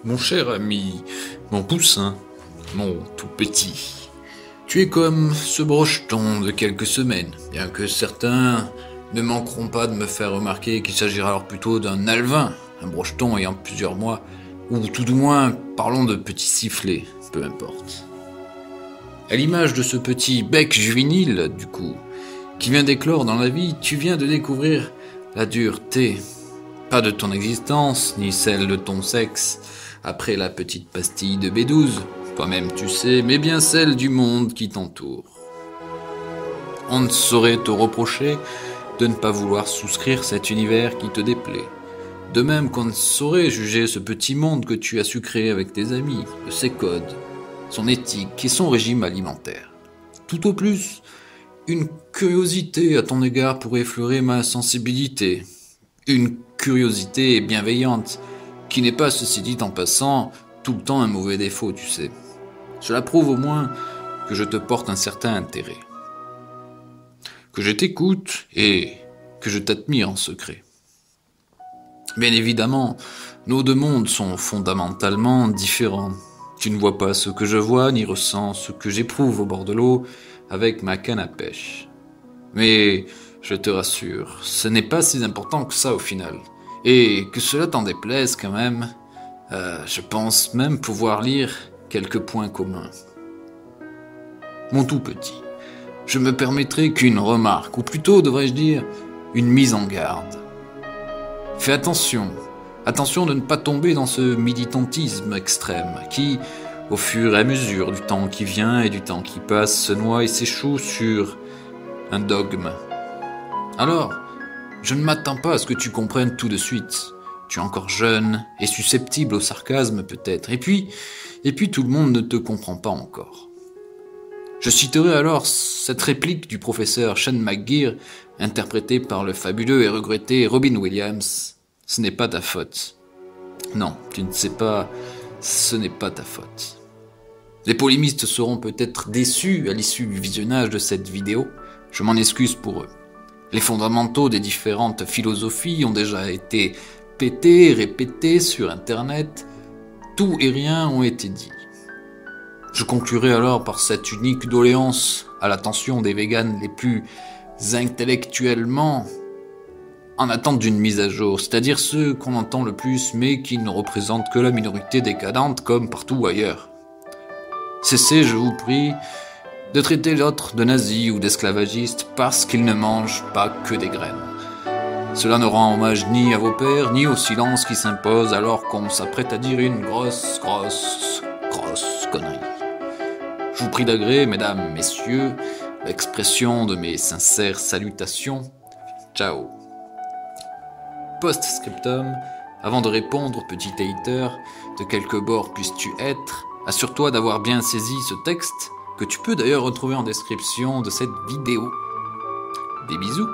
Mon cher ami, mon poussin, mon tout petit, tu es comme ce brocheton de quelques semaines, bien que certains ne manqueront pas de me faire remarquer qu'il s'agira alors plutôt d'un alevin, un brocheton ayant plusieurs mois, ou tout du moins, parlons de petits sifflets, peu importe. À l'image de ce petit bec juvénile, du coup, qui vient d'éclore dans la vie, tu viens de découvrir la dureté, pas de ton existence, ni celle de ton sexe, après la petite pastille de B12, toi-même tu sais, mais bien celle du monde qui t'entoure. On ne saurait te reprocher de ne pas vouloir souscrire cet univers qui te déplaît. De même qu'on ne saurait juger ce petit monde que tu as su créer avec tes amis, de ses codes, son éthique et son régime alimentaire. Tout au plus, une curiosité à ton égard pourrait effleurer ma sensibilité. Une curiosité bienveillante, qui n'est pas, ceci dit en passant, tout le temps un mauvais défaut, tu sais. Cela prouve au moins que je te porte un certain intérêt. Que je t'écoute et que je t'admire en secret. Bien évidemment, nos deux mondes sont fondamentalement différents. Tu ne vois pas ce que je vois, ni ressens ce que j'éprouve au bord de l'eau avec ma canne à pêche. Mais je te rassure, ce n'est pas si important que ça au final. Et que cela t'en déplaise quand même, je pense même pouvoir lire quelques points communs. Mon tout petit, je me permettrai qu'une remarque, ou plutôt devrais-je dire, une mise en garde. Fais attention de ne pas tomber dans ce militantisme extrême qui, au fur et à mesure du temps qui vient et du temps qui passe, se noie et s'échoue sur un dogme. Alors, je ne m'attends pas à ce que tu comprennes tout de suite. Tu es encore jeune et susceptible au sarcasme peut-être. Et puis tout le monde ne te comprend pas encore. Je citerai alors cette réplique du professeur Sean McGear, interprétée par le fabuleux et regretté Robin Williams. Ce n'est pas ta faute. Non, tu ne sais pas, ce n'est pas ta faute. Les polémistes seront peut-être déçus à l'issue du visionnage de cette vidéo. Je m'en excuse pour eux. Les fondamentaux des différentes philosophies ont déjà été pétés, répétés sur Internet. Tout et rien ont été dit. Je conclurai alors par cette unique doléance à l'attention des véganes les plus intellectuellement en attente d'une mise à jour, c'est-à-dire ceux qu'on entend le plus mais qui ne représentent que la minorité décadente comme partout ailleurs. Cessez, je vous prie, de traiter l'autre de nazi ou d'esclavagiste parce qu'il ne mange pas que des graines. Cela ne rend hommage ni à vos pères, ni au silence qui s'impose alors qu'on s'apprête à dire une grosse connerie. Je vous prie d'agréer, mesdames, messieurs, l'expression de mes sincères salutations. Ciao. Post-scriptum, avant de répondre, petit hater, de quelque bord puisses-tu être, assure-toi d'avoir bien saisi ce texte, que tu peux d'ailleurs retrouver en description de cette vidéo. Des bisous.